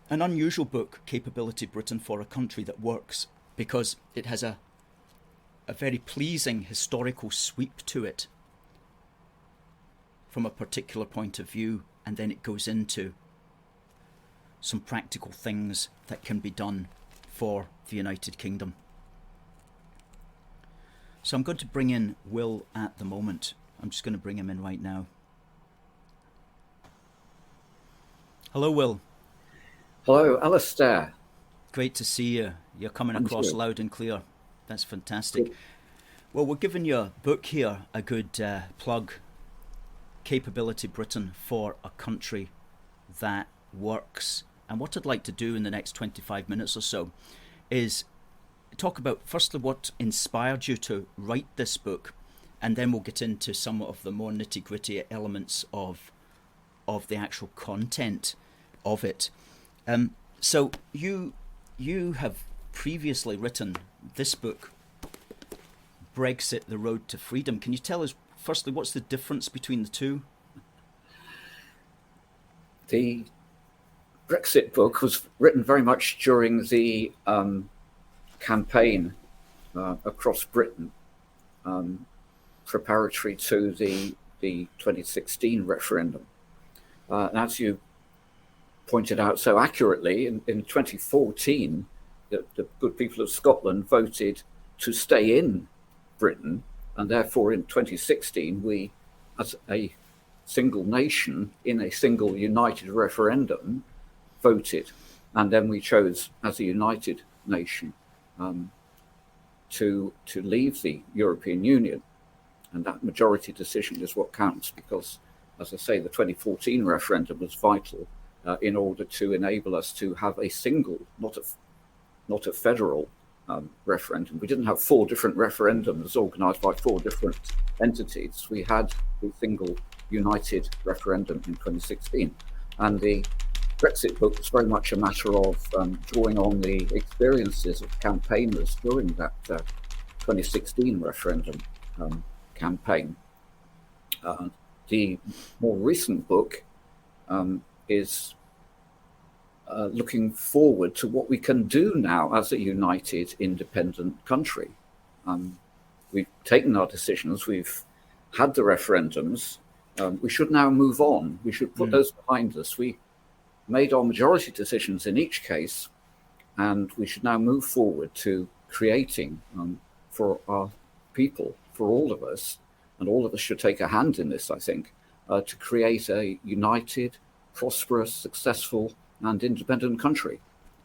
an unusual book, Capability Britain for a Country That Works, because it has a very pleasing historical sweep to it from a particular point of view, and then it goes into some practical things that can be done for the United Kingdom. So I'm going to bring in Will at the moment. I'm just going to bring him in right now. Hello, Will. Hello, Alistair. Great to see you. You're coming across loud and clear. That's fantastic. Good. Well, we're giving your book here a good plug. Capability Britain for a Country That Works. And what I'd like to do in the next 25 minutes or so is talk about, firstly, what inspired you to write this book, and then we'll get into some of the more nitty-gritty elements of the actual content of it. So you have previously written this book, Brexit, The Road to Freedom. Can you tell us, firstly, what's the difference between the two? The Brexit book was written very much during the campaign across Britain, preparatory to the 2016 referendum. And as you pointed out so accurately, in 2014, the good people of Scotland voted to stay in Britain, and therefore in 2016 we, as a single nation in a single united referendum, voted, and then we chose as a united nation to leave the European Union, and that majority decision is what counts, because, as I say, the 2014 referendum was vital in order to enable us to have a single, not a federal referendum. We didn't have 4 different referendums organised by 4 different entities. We had a single united referendum in 2016. And the Brexit book was very much a matter of drawing on the experiences of campaigners during that 2016 referendum campaign. The more recent book is looking forward to what we can do now as a united, independent country. We've taken our decisions, we've had the referendums, we should now move on. We should put those behind us. We made our majority decisions in each case, and we should now move forward to creating for our people, for all of us, and all of us should take a hand in this, I think, to create a united, prosperous, successful, and independent country.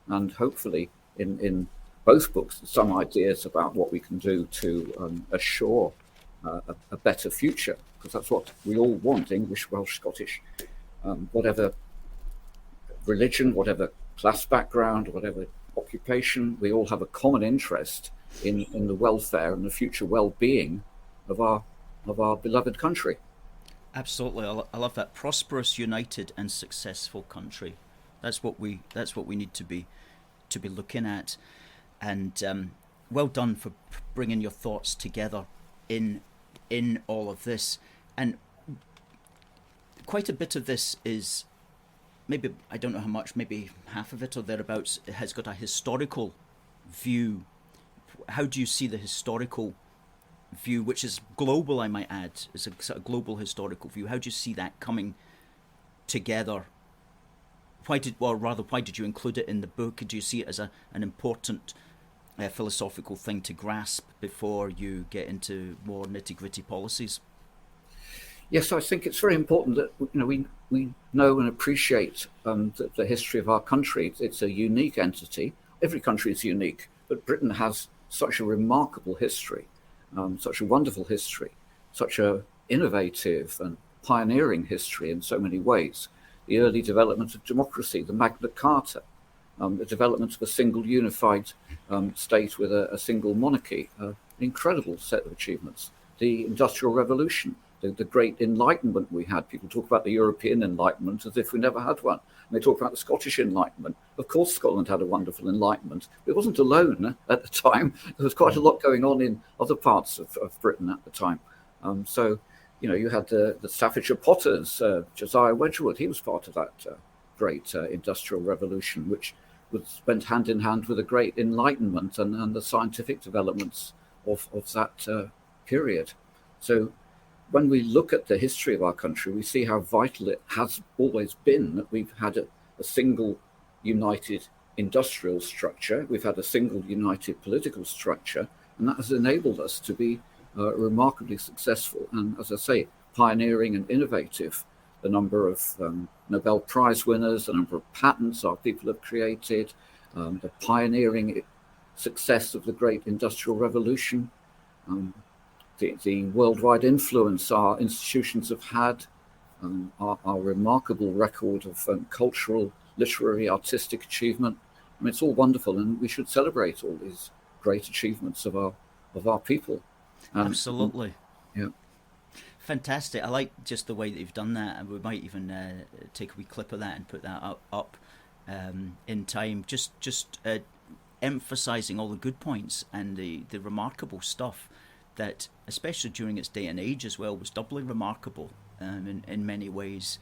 And hopefully in both books, some ideas about what we can do to assure a better future, because that's what we all want, English, Welsh, Scottish, whatever religion, whatever class background, whatever occupation, we all have a common interest in the welfare and the future well-being of our beloved country. Absolutely, I love that. Prosperous, united, and successful country. That's what we need to be looking at. And well done for bringing your thoughts together in all of this. And quite a bit of this is, maybe, I don't know how much, maybe half of it or thereabouts, it has got a historical view. How do you see the historical view, which is global, I might add, is a sort of global historical view? How do you see that coming together? Why did you include it in the book? Do you see it as an important philosophical thing to grasp before you get into more nitty-gritty policies? Yes, I think it's very important that we know and appreciate the history of our country. It's a unique entity. Every country is unique, but Britain has such a remarkable history, such a wonderful history, such a innovative and pioneering history in so many ways. The early development of democracy, the Magna Carta, the development of a single unified state with a single monarchy, an incredible set of achievements. The Industrial Revolution, the great Enlightenment we had. People talk about the European Enlightenment as if we never had one. And they talk about the Scottish Enlightenment. Of course, Scotland had a wonderful Enlightenment. It wasn't alone at the time. There was quite a lot going on in other parts of Britain at the time. So, you had the Staffordshire Potters, Josiah Wedgwood. He was part of that great industrial revolution, which went hand in hand with the great Enlightenment and the scientific developments of that period. So when we look at the history of our country, we see how vital it has always been that we've had a single united industrial structure, we've had a single united political structure, and that has enabled us to be remarkably successful and, as I say, pioneering and innovative. The number of Nobel Prize winners, the number of patents our people have created, the pioneering success of the great industrial revolution, the worldwide influence our institutions have had, our remarkable record of cultural, literary, artistic achievement. I mean, it's all wonderful, and we should celebrate all these great achievements of our people. Absolutely. Yeah. Fantastic. I like just the way that you've done that, and we might even take a wee clip of that and put that up in time. Just emphasising all the good points and the remarkable stuff that, especially during its day and age as well, was doubly remarkable in many ways,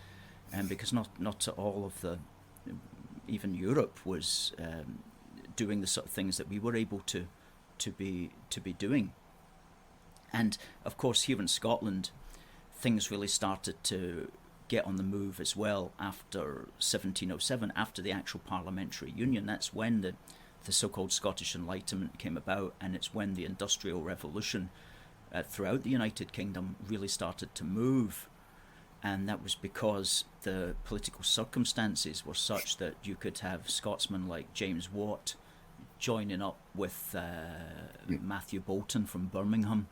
because not all of even Europe was doing the sort of things that we were able to be doing. And of course, here in Scotland, things really started to get on the move as well after 1707, after the actual parliamentary union. That's when the so-called Scottish Enlightenment came about, and it's when the Industrial Revolution throughout the United Kingdom really started to move. And that was because the political circumstances were such that you could have Scotsmen like James Watt joining up with Matthew Bolton from Birmingham,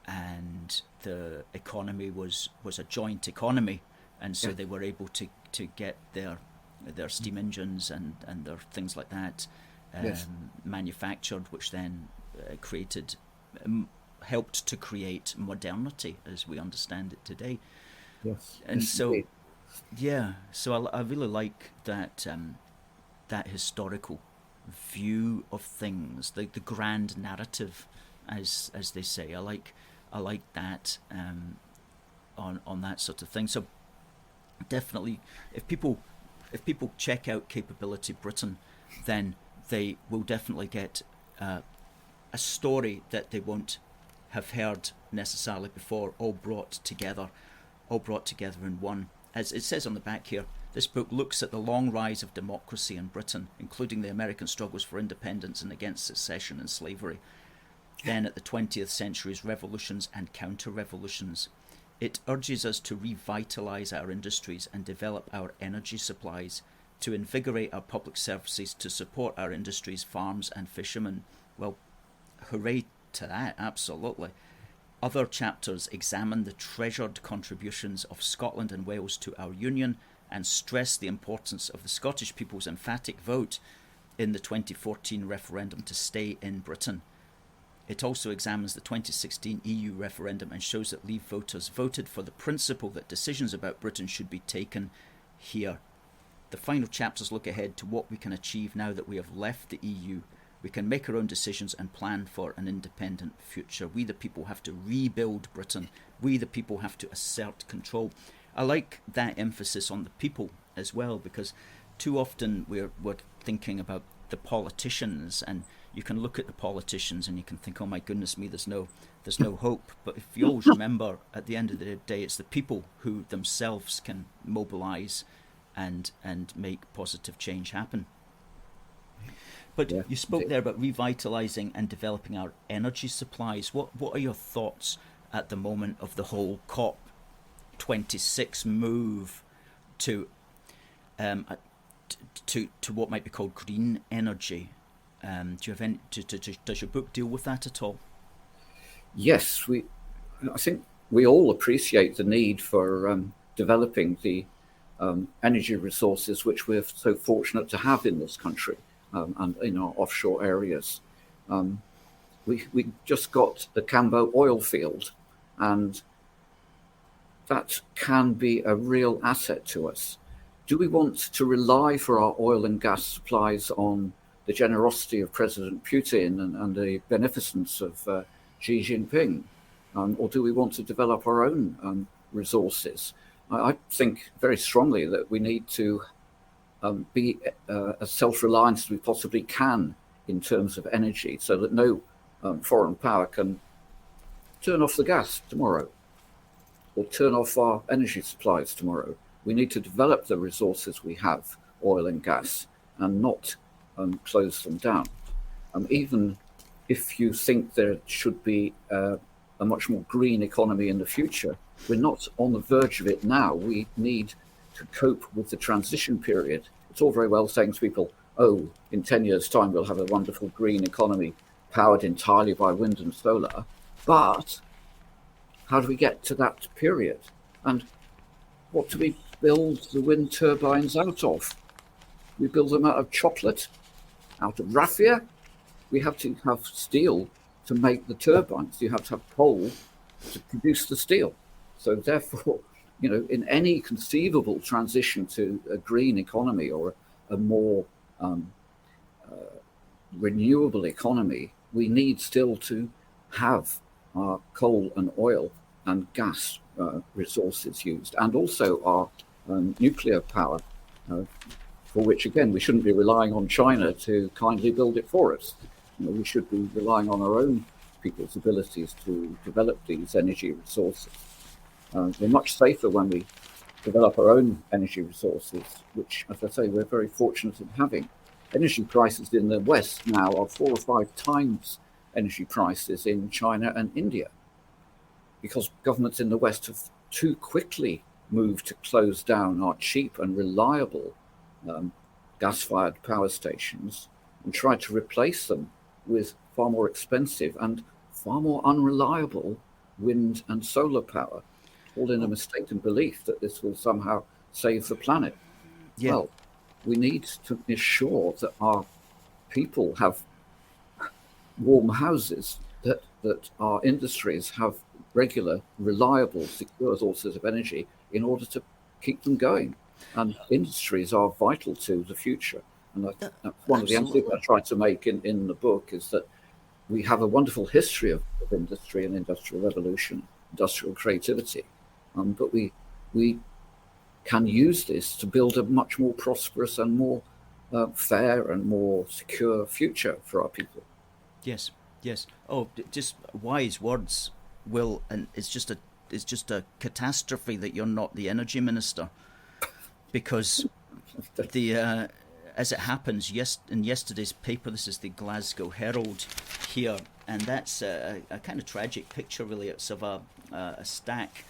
and the economy was a joint economy, and so they were able to get their steam engines and their things like that manufactured, which then helped to create modernity as we understand it today. Yes. And yes, so indeed. So I really like that that historical view of things, the grand narrative, as they say. I like that on that sort of thing. So definitely, if people check out Capability Britain, then they will definitely get a story that they won't have heard necessarily before, all brought together in one. As it says on the back here, this book looks at the long rise of democracy in Britain, including the American struggles for independence and against secession and slavery, then at the 20th century's revolutions and counter-revolutions. It urges us to revitalise our industries and develop our energy supplies, to invigorate our public services, to support our industries, farms and fishermen. Well, hooray to that, absolutely. Other chapters examine the treasured contributions of Scotland and Wales to our union and stress the importance of the Scottish people's emphatic vote in the 2014 referendum to stay in Britain. It also examines the 2016 EU referendum and shows that Leave voters voted for the principle that decisions about Britain should be taken here. The final chapters look ahead to what we can achieve now that we have left the EU. We can make our own decisions and plan for an independent future. We the people have to rebuild Britain. We the people have to assert control. I like that emphasis on the people as well, because too often we're thinking about the politicians, and you can look at the politicians and you can think, oh my goodness me, there's no hope. But if you always remember, at the end of the day, it's the people who themselves can mobilise and make positive change happen. But you spoke there about revitalising and developing our energy supplies. What are your thoughts at the moment of the whole COP26 move to what might be called green energy? Do you have any? Does your book deal with that at all? Yes, I think we all appreciate the need for developing the energy resources which we're so fortunate to have in this country. And in our offshore areas. We just got the Cambo oil field, and that can be a real asset to us. Do we want to rely for our oil and gas supplies on the generosity of President Putin and the beneficence of Xi Jinping? Or do we want to develop our own resources? I think very strongly that we need to be as self-reliant as we possibly can in terms of energy, so that no foreign power can turn off the gas tomorrow or turn off our energy supplies tomorrow. We need to develop the resources we have, oil and gas, and not close them down. Even if you think there should be a much more green economy in the future, we're not on the verge of it now. We need to cope with the transition period. It's all very well saying to people, oh, in 10 years' time, we'll have a wonderful green economy powered entirely by wind and solar. But how do we get to that period? And what do we build the wind turbines out of? We build them out of chocolate, out of raffia. We have to have steel to make the turbines. You have to have coal to produce the steel. So therefore, in any conceivable transition to a green economy or a more renewable economy, we need still to have our coal and oil and gas resources used, and also our nuclear power, for which, again, we shouldn't be relying on China to kindly build it for us. We should be relying on our own people's abilities to develop these energy resources. We're much safer when we develop our own energy resources, which, as I say, we're very fortunate in having. Energy prices in the West now are 4 or 5 times energy prices in China and India, because governments in the West have too quickly moved to close down our cheap and reliable gas-fired power stations and tried to replace them with far more expensive and far more unreliable wind and solar power, all in a mistaken belief that this will somehow save the planet. Yeah. Well, we need to ensure that our people have warm houses, that our industries have regular, reliable, secure sources of energy in order to keep them going. And industries are vital to the future. And that's one of the emphases I tried to make in the book, is that we have a wonderful history of industry and industrial revolution, industrial creativity. But we can use this to build a much more prosperous and more fair and more secure future for our people. Yes. Oh, just wise words, Will. And it's just a catastrophe that you're not the energy minister, because as it happens, in yesterday's paper, this is the Glasgow Herald here, and that's a kind of tragic picture, really. It's of a stack.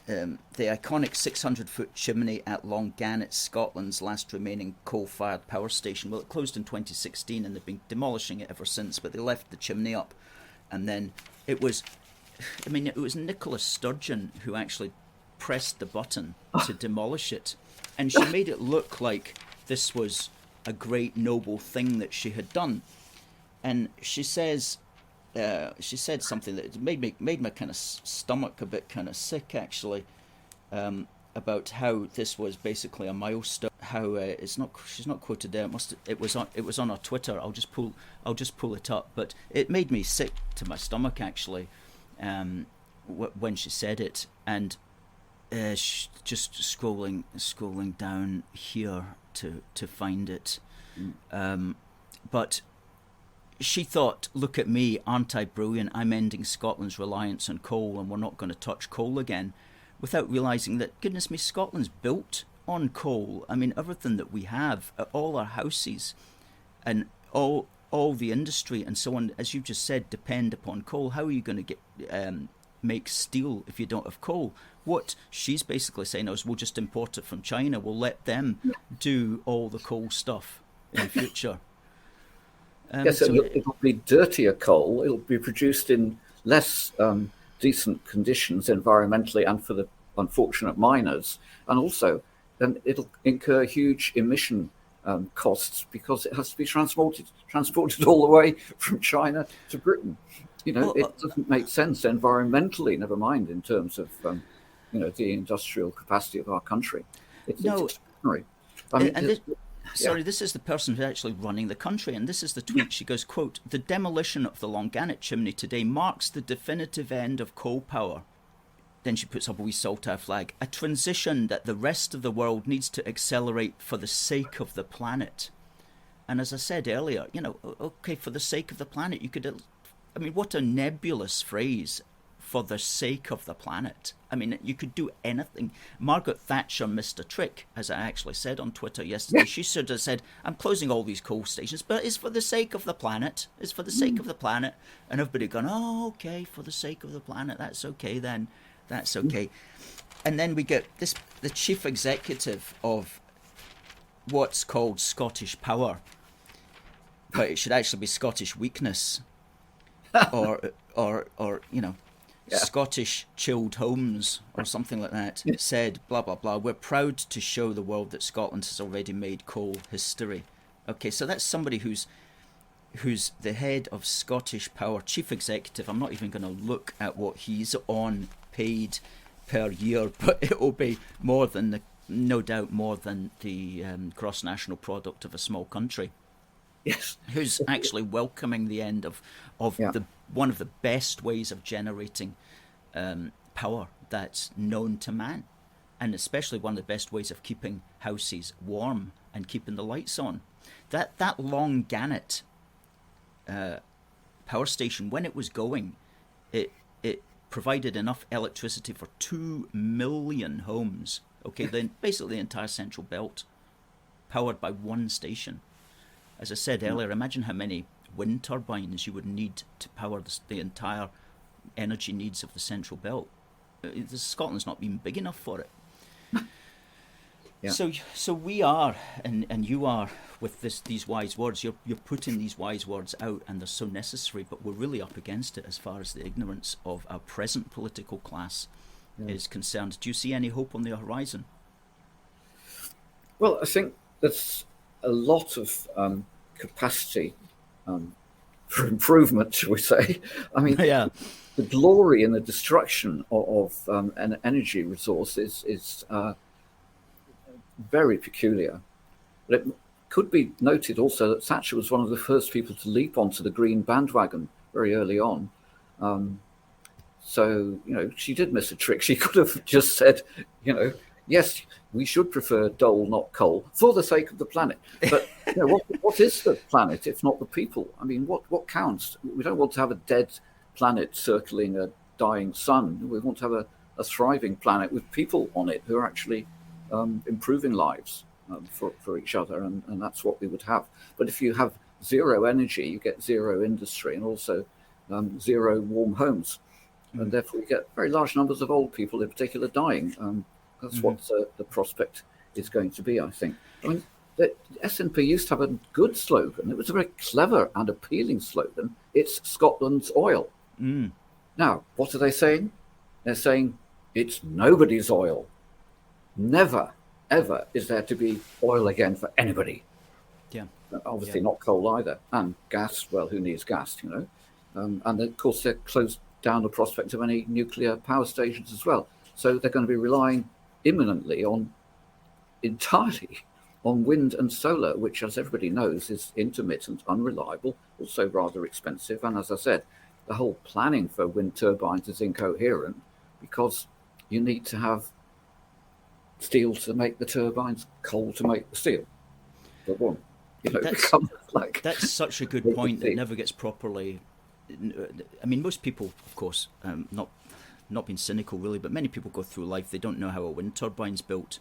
The iconic 600-foot chimney at Longannet, Scotland's last remaining coal-fired power station. Well, it closed in 2016, and they've been demolishing it ever since, but they left the chimney up. And then it was Nicola Sturgeon who actually pressed the button to demolish it. And she made it look like this was a great, noble thing that she had done. And she said something that made my kind of stomach a bit kind of sick, actually, about how this was basically a milestone. How she's not quoted there. It was on her Twitter. I'll just pull it up. But it made me sick to my stomach, actually, when she said it. And just scrolling down here to find it, but she thought, look at me, aren't I brilliant? I'm ending Scotland's reliance on coal, and we're not going to touch coal again, without realising that, goodness me, Scotland's built on coal. I mean, everything that we have, all our houses and all the industry and so on, as you just said, depend upon coal. How are you going to make steel if you don't have coal? What she's basically saying is, we'll just import it from China. We'll let them do all the coal stuff in the future. Yes, it'll be dirtier coal. It'll be produced in less decent conditions environmentally and for the unfortunate miners. And also, then it'll incur huge emission costs, because it has to be transported all the way from China to Britain. It doesn't make sense environmentally, never mind in terms of the industrial capacity of our country. It's extraordinary. This is the person who's actually running the country, and this is the tweet. She goes, quote, "The demolition of the Longannet chimney today marks the definitive end of coal power. then she puts up a wee saltire flag. A transition that the rest of the world needs to accelerate for the sake of the planet. And as I said earlier, okay, for the sake of the planet, you could, what a nebulous phrase, for the sake of the planet. I mean, you could do anything. Margaret Thatcher missed a trick, as I actually said on Twitter yesterday. She should have said, I'm closing all these coal stations, but it's for the sake of the planet. It's for the sake of the planet. And everybody gone, oh, okay, for the sake of the planet. That's okay then. That's okay. And then we get the chief executive of what's called Scottish Power, but it should actually be Scottish Weakness, or Scottish Chilled Homes or something like that, said blah blah blah. We're proud to show the world that Scotland has already made coal history. Okay, so that's somebody who's the head of Scottish Power, chief executive. I'm not even going to look at what he's on paid per year, but it will be no doubt more than the gross national product of a small country. Yes. Who's actually welcoming the end of one of the best ways of generating power that's known to man, and especially one of the best ways of keeping houses warm and keeping the lights on. That Long Gannet power station, when it was going, it provided enough electricity for 2 million homes. Okay, then basically the entire Central Belt powered by one station. As I said earlier, imagine how many wind turbines you would need to power the entire energy needs of the Central Belt. Scotland's not even big enough for it. Yeah. So we are, and you are, with these wise words. You're putting these wise words out, and they're so necessary. But we're really up against it as far as the ignorance of our present political class is concerned. Do you see any hope on the horizon? Well, I think there's a lot of capacity for improvement, shall we say. I mean, the glory and the destruction of an energy resource is very peculiar. But it could be noted also that Thatcher was one of the first people to leap onto the green bandwagon very early on. So, she did miss a trick. She could have just said, yes, we should prefer dole, not coal, for the sake of the planet. But what is the planet if not the people? I mean, what counts? We don't want to have a dead planet circling a dying sun. We want to have a thriving planet with people on it who are actually improving lives for each other, and that's what we would have. But if you have zero energy, you get zero industry and also zero warm homes. And therefore you get very large numbers of old people in particular dying. That's what the prospect is going to be, I think. I mean, the SNP used to have a good slogan. It was a very clever and appealing slogan. It's Scotland's oil. Now, what are they saying? They're saying it's nobody's oil. Never, ever is there to be oil again for anybody. Yeah. Obviously not coal either. And gas, well, who needs gas, And of course, they're closed down the prospect of any nuclear power stations as well. So they're going to be relying imminently entirely on wind and solar, which, as everybody knows, is intermittent, unreliable, also rather expensive. And as I said, the whole planning for wind turbines is incoherent because you need to have steel to make the turbines, coal to make the steel. But one, that's such a good point that never gets properly. I mean, most people, of course, not being cynical really, but many people go through life, they don't know how a wind turbine's built,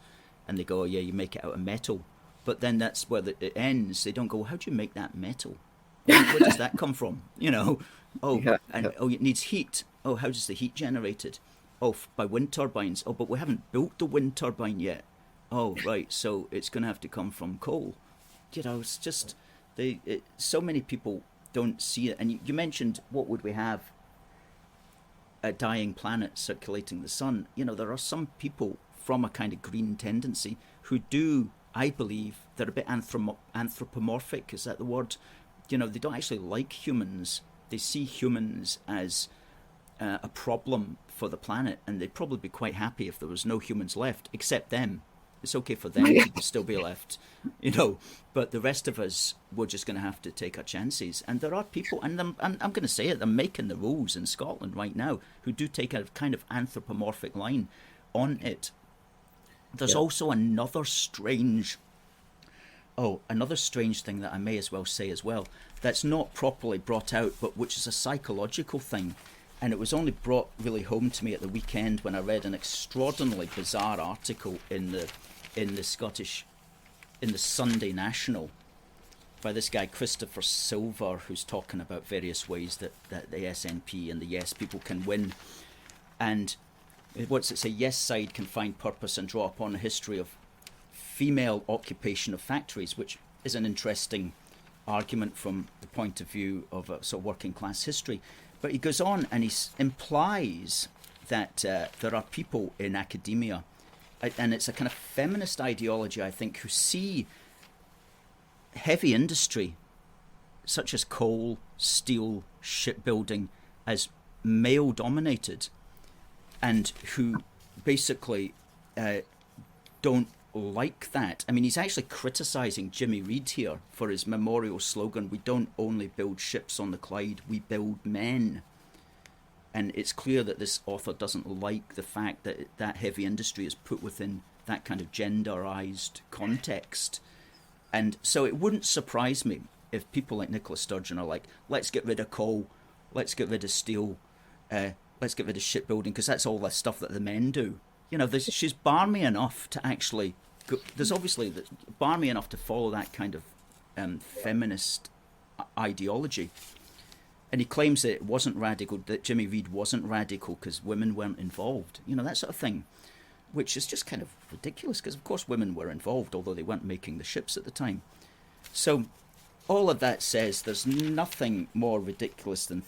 and they go, oh yeah, you make it out of metal. But then that's where it ends. They don't go, how do you make that metal? Where does that come from? It needs heat. Oh, how does the heat generated? Oh, by wind turbines. Oh, but we haven't built the wind turbine yet. Oh, right, so it's going to have to come from coal. It's just, so many people don't see it. And you mentioned, what would we have? A dying planet circulating the sun. There are some people from a kind of green tendency who do, I believe, they're a bit anthropomorphic. Is that the word? They don't actually like humans. They see humans as a problem for the planet, and they'd probably be quite happy if there was no humans left except them. It's okay for them to still be left, but the rest of us, we're just going to have to take our chances. And there are people, and I'm going to say it, they're making the rules in Scotland right now who do take a kind of anthropomorphic line on it. There's also another strange thing that I may as well say as well, that's not properly brought out, but which is a psychological thing. And it was only brought really home to me at the weekend when I read an extraordinarily bizarre article in the Sunday National by this guy Christopher Silver, who's talking about various ways that the SNP and the Yes people can win. And what's it say? Yes side can find purpose and draw upon a history of female occupation of factories, which is an interesting argument from the point of view of a sort of working class history. But he goes on and he implies that there are people in academia, and it's a kind of feminist ideology, I think, who see heavy industry, such as coal, steel, shipbuilding, as male-dominated, and who basically don't like that. I mean, he's actually criticising Jimmy Reid here for his memorial slogan, "We don't only build ships on the Clyde, we build men." And it's clear that this author doesn't like the fact that that heavy industry is put within that kind of genderized context. And so it wouldn't surprise me if people like Nicola Sturgeon are like, let's get rid of coal, let's get rid of steel, let's get rid of shipbuilding, because that's all the stuff that the men do. She's barmy enough to actually there's obviously barmy enough to follow that kind of feminist ideology. And he claims that it wasn't radical, that Jimmy Reid wasn't radical because women weren't involved, that sort of thing, which is just kind of ridiculous, because of course women were involved, although they weren't making the ships at the time. So all of that says there's nothing more ridiculous than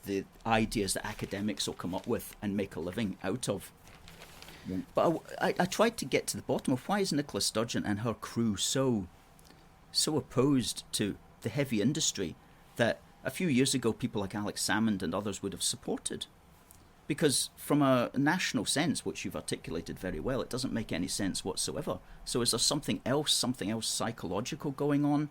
the ideas that academics will come up with and make a living out of. But I tried to get to the bottom of why is Nicola Sturgeon and her crew so opposed to the heavy industry that a few years ago people like Alex Salmond and others would have supported. Because from a national sense, which you've articulated very well, it doesn't make any sense whatsoever. So is there something else psychological going on?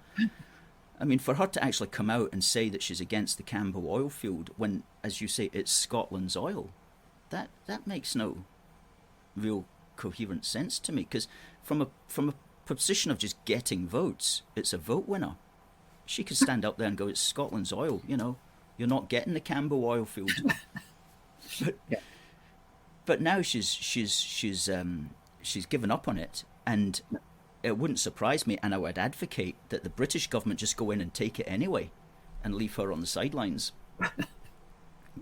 I mean, for her to actually come out and say that she's against the Cambo oil field when, as you say, it's Scotland's oil, that makes no real coherent sense to me, because from a position of just getting votes, it's a vote winner. She could stand up there and go, it's Scotland's oil, you're not getting the Cambo oil field. But now she's given up on it, and it wouldn't surprise me, and I would advocate that the British government just go in and take it anyway and leave her on the sidelines.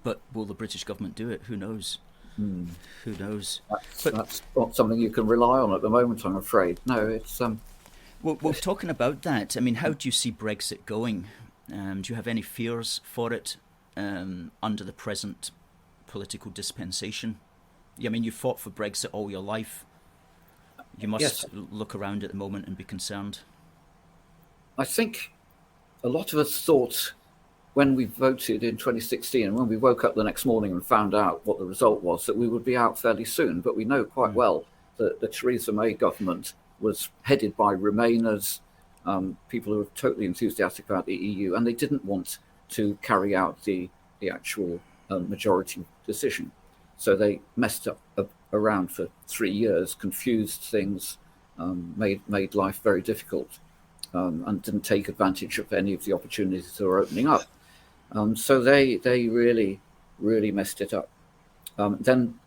But will the British government do it? Who knows? Who knows? That's not something you can rely on at the moment, I'm afraid. No, it's Well, talking about that, I mean, how do you see Brexit going? Do you have any fears for it under the present political dispensation? I mean, you fought for Brexit all your life. You must look around at the moment and be concerned. I think a lot of us thought when we voted in 2016 and when we woke up the next morning and found out what the result was, that we would be out fairly soon. But we know quite well that the Theresa May government was headed by Remainers, people who were totally enthusiastic about the EU, and they didn't want to carry out the actual majority decision. So they messed up around for 3 years, confused things, made life very difficult, and didn't take advantage of any of the opportunities that were opening up. So they really, really messed it up. Then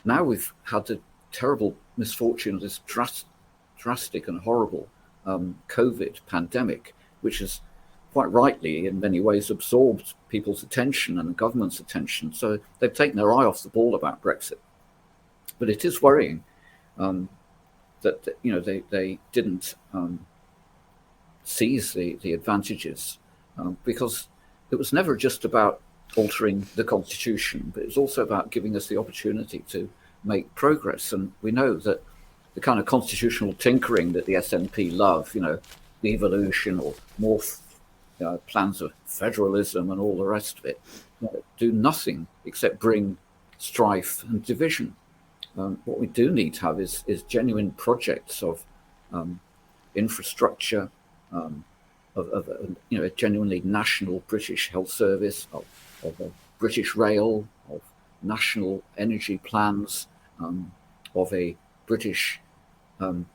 now we've had the terrible misfortune of this drastic and horrible COVID pandemic, which has quite rightly in many ways absorbed people's attention and the government's attention. So they've taken their eye off the ball about Brexit. But it is worrying that they didn't seize the advantages, because it was never just about altering the constitution, but it was also about giving us the opportunity to make progress. And we know that the kind of constitutional tinkering that the SNP love, the evolution or more plans of federalism and all the rest of it, do nothing except bring strife and division. What we do need to have is genuine projects of infrastructure, of a genuinely national British health service, of a British rail, of national energy plans, of a British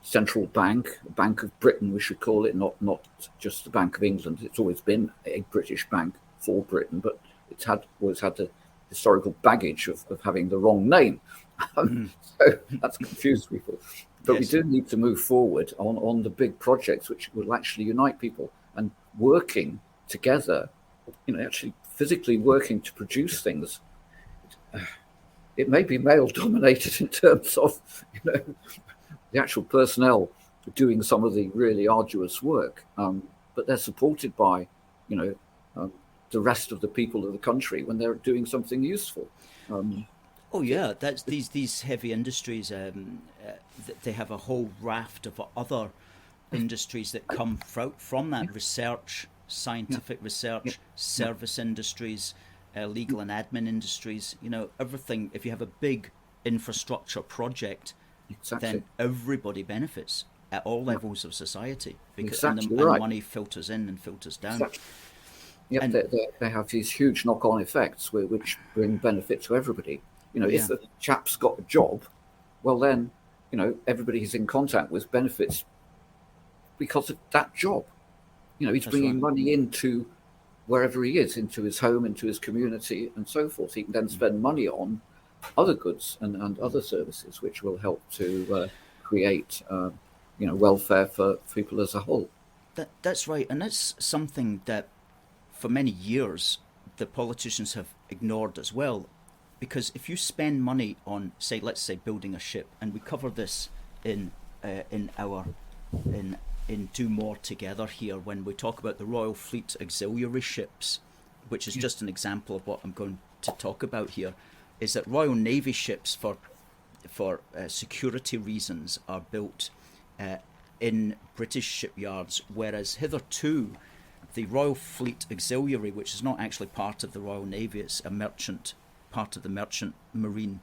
central bank, a Bank of Britain, we should call it, not just the Bank of England. It's always been a British bank for Britain, but it's always had the historical baggage of having the wrong name. So that's confused people. But we do need to move forward on the big projects which will actually unite people and working together, actually physically working to produce things. It may be male dominated in terms of, the actual personnel doing some of the really arduous work, but they're supported by, the rest of the people of the country when they're doing something useful. That's these heavy industries. They have a whole raft of other industries that come from that research, scientific research, service industries, legal and admin industries. Everything. If you have a big infrastructure project, then everybody benefits at all levels of society because and money filters in and filters down. Exactly. Yep, they have these huge knock-on effects which bring benefit to everybody. If the chap's got a job, well then, everybody he's in contact with benefits because of that job. He's bringing money into wherever he is, into his home, into his community, and so forth. He can then spend money on other goods and other services, which will help to create, welfare for people as a whole. That's right, and that's something that, for many years, the politicians have ignored as well. Because if you spend money on, let's say, building a ship, and we cover this in Do More Together here when we talk about the Royal Fleet auxiliary ships, which is just an example of what I'm going to talk about here, is that Royal Navy ships for security reasons are built in British shipyards, whereas hitherto the Royal Fleet Auxiliary, which is not actually part of the Royal Navy, it's a merchant, part of the merchant marine,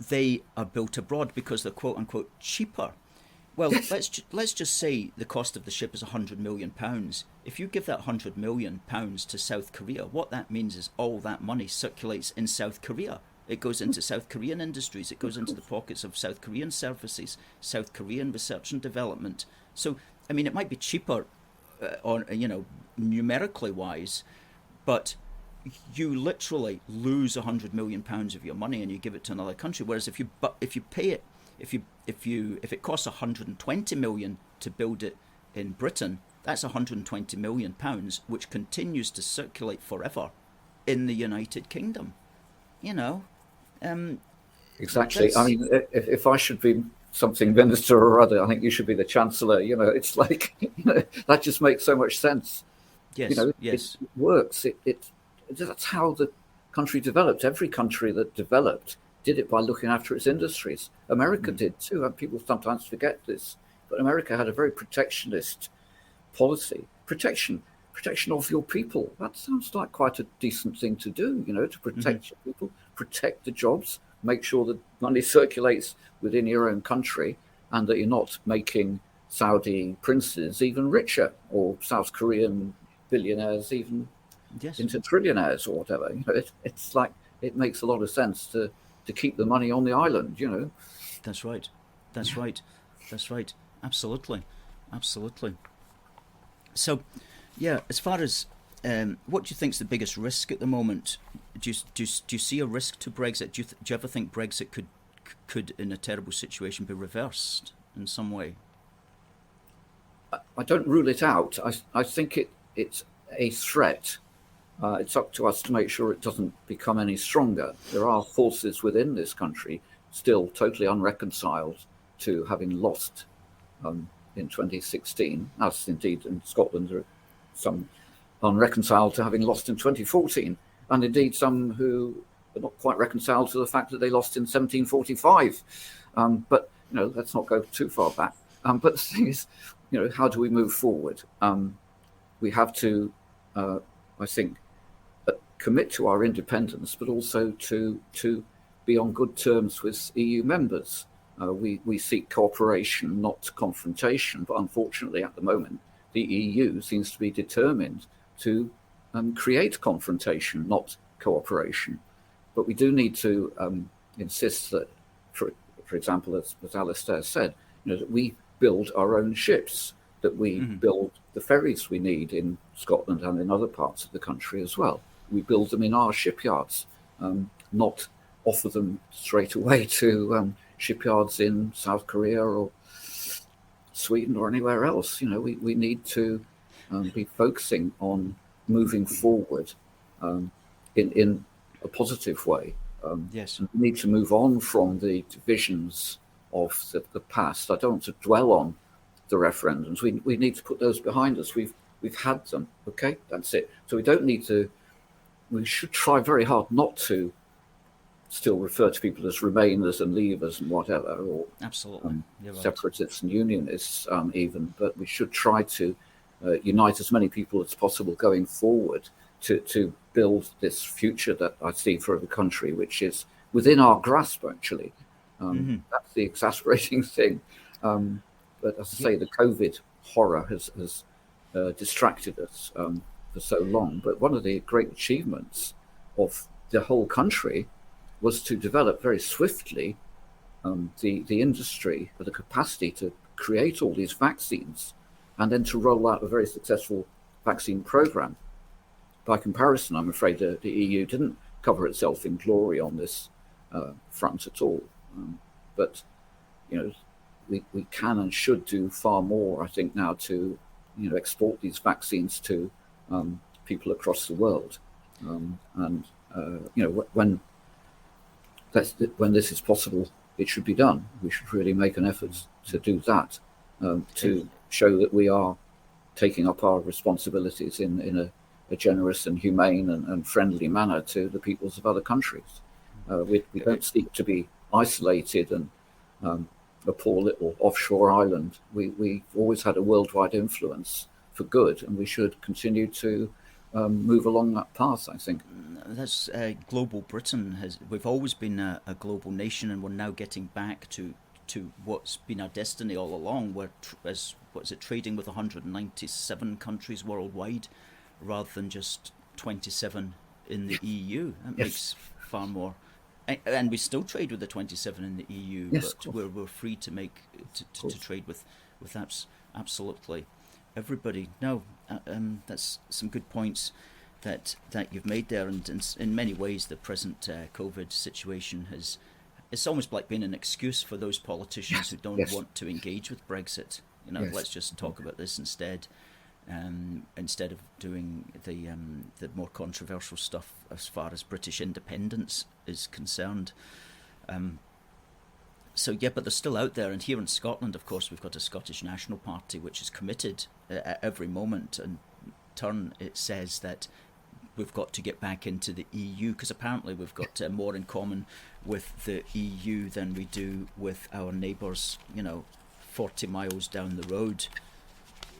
they are built abroad because they're quote unquote cheaper. Well, let's just say the cost of the ship is £100 million. If you give that £100 million to South Korea, what that means is all that money circulates in South Korea. It goes into South Korean industries. It goes into the pockets of South Korean services, South Korean research and development. So, it might be cheaper, numerically wise, but you literally lose £100 million of your money and you give it to another country. Whereas if you pay it, if it costs £120 million to build it in Britain, that's £120 million, which continues to circulate forever in the United Kingdom. Exactly. If I should be something minister or other, I think you should be the Chancellor. It's like that just makes so much sense. Yes, it works. That's how the country developed. Every country that developed did it by looking after its industries. America did too, and people sometimes forget this. But America had a very protectionist policy. Protection of your people. That sounds like quite a decent thing to do, to protect your people, protect the jobs, make sure that money circulates within your own country, and that you're not making Saudi princes even richer, or South Korean billionaires even into trillionaires or whatever. It's like it makes a lot of sense to keep the money on the island. That's right. Absolutely. So, as far as what do you think is the biggest risk at the moment? Do you see a risk to Brexit? Do you ever think Brexit could, in a terrible situation, be reversed in some way? I don't rule it out. I think it's a threat. It's up to us to make sure it doesn't become any stronger. There are forces within this country still totally unreconciled to having lost in 2016, as indeed in Scotland there are some unreconciled to having lost in 2014, and indeed some who are not quite reconciled to the fact that they lost in 1745. But let's not go too far back. But the thing is, how do we move forward? We have to, I think, commit to our independence, but also to be on good terms with EU members. We seek cooperation, not confrontation, but unfortunately at the moment, the EU seems to be determined to create confrontation, not cooperation. But we do need to insist that, for example, as Alistair said, that we build our own ships, that we build the ferries we need in Scotland and in other parts of the country as well. We build them in our shipyards, not offer them straight away to shipyards in South Korea or Sweden or anywhere else. We need to be focusing on moving forward in a positive way. Yes. We need to move on from the divisions of the past. I don't want to dwell on the referendums. We need to put those behind us. We've had them. Okay, that's it. So we don't need to. We should try very hard not to still refer to people as Remainers and Leavers and whatever, or absolutely separatists and Unionists even. But we should try to unite as many people as possible going forward to build this future that I see for the country, which is within our grasp, actually. That's the exasperating thing. But as I say, the COVID horror has distracted us for so long. But one of the great achievements of the whole country was to develop very swiftly the industry with the capacity to create all these vaccines and then to roll out a very successful vaccine program. By comparison, I'm afraid the EU didn't cover itself in glory on this front at all. But we can and should do far more, I think, now to export these vaccines to people across the world. When this is possible, it should be done. We should really make an effort to do that, to show that we are taking up our responsibilities in a generous and humane and friendly manner to the peoples of other countries. We don't seek to be isolated and a poor little offshore island. We've always had a worldwide influence for good, and we should continue to move along that path, I think. That's global Britain. We've always been a global nation, and we're now getting back to what's been our destiny all along. We're trading with 197 countries worldwide, rather than just 27 in the EU. That makes far more. And we still trade with the 27 in the EU, but we're free to trade with absolutely everybody. No, that's some good points that you've made there, and in many ways the present COVID situation it's almost like being an excuse for those politicians who don't want to engage with Brexit. Let's just talk about this instead of doing the more controversial stuff as far as British independence is concerned. But they're still out there. And here in Scotland, of course, we've got a Scottish National Party which is committed at every moment and turn. It says that we've got to get back into the EU, because apparently we've got more in common with the EU than we do with our neighbours, 40 miles down the road,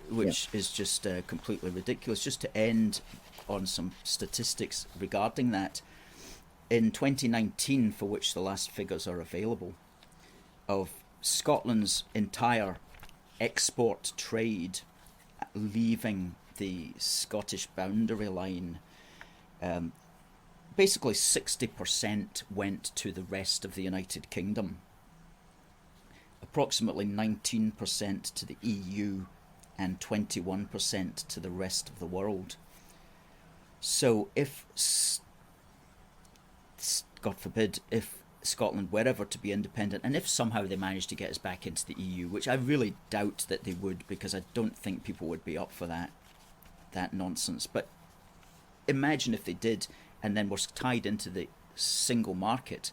which is just completely ridiculous. Just to end on some statistics regarding that, in 2019, for which the last figures are available, of Scotland's entire export trade leaving the Scottish boundary line, basically 60% went to the rest of the United Kingdom, approximately 19% to the EU, and 21% to the rest of the world. So if, God forbid, if Scotland were ever to be independent, and if somehow they managed to get us back into the EU, which I really doubt that they would, because I don't think people would be up for that nonsense. But imagine if they did, and then we're tied into the single market,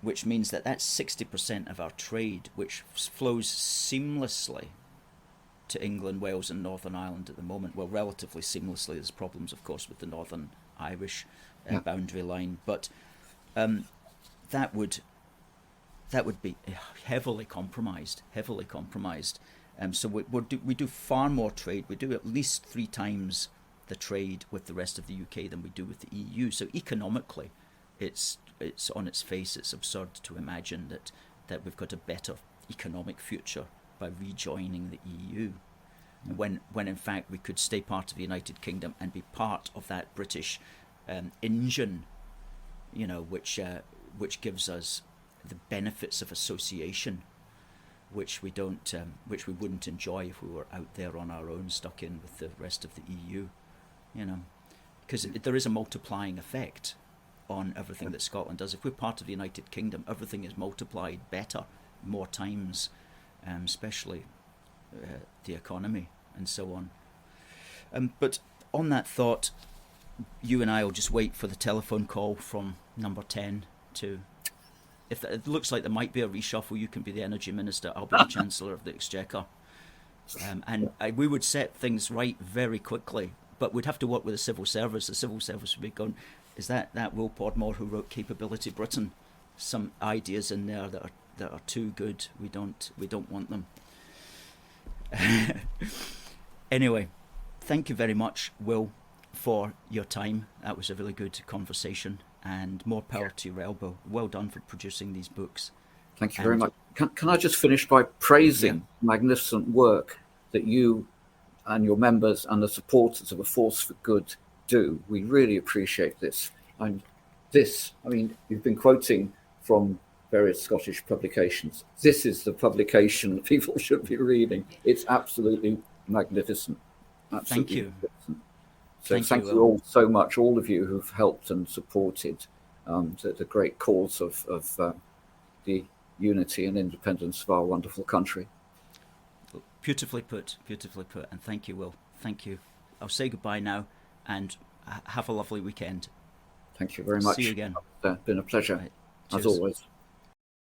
which means that that's 60% of our trade, which flows seamlessly to England, Wales and Northern Ireland at the moment. Well, relatively seamlessly. There's problems, of course, with the Northern Irish boundary line, but that would be heavily compromised. So we do far more trade. We do at least 3 times the trade with the rest of the UK than we do with the EU. So economically, it's it's on its face, it's absurd to imagine that we've got a better economic future by rejoining the EU, when in fact we could stay part of the United Kingdom and be part of that British engine, which gives us the benefits of association, which we wouldn't enjoy if we were out there on our own, stuck in with the rest of the EU, because there is a multiplying effect on everything that Scotland does. If we're part of the United Kingdom, everything is multiplied better, more times, especially the economy and so on. But on that thought, you and I will just wait for the telephone call from number 10 to... If it looks like there might be a reshuffle, you can be the Energy Minister, I'll be the Chancellor of the Exchequer. We would set things right very quickly, but we'd have to work with the civil service. The civil service would be going, is that Will Podmore who wrote Capability Britain? Some ideas in there that are too good. We don't want them. Anyway, thank you very much, Will, for your time. That was a really good conversation, and more power to your elbow. Well done for producing these books. Thank you very much. Can I just finish by praising magnificent work that you and your members and the supporters of A Force for Good do? We really appreciate this. You've been quoting from various Scottish publications. This is the publication that people should be reading. It's absolutely magnificent. Absolutely. Thank you. Magnificent. So thank you all so much, all of you who've helped and supported the great cause of the unity and independence of our wonderful country. Beautifully put, and thank you, Will. Thank you. I'll say goodbye now, and have a lovely weekend. Thank you very much. See you again. It's been a pleasure, as always.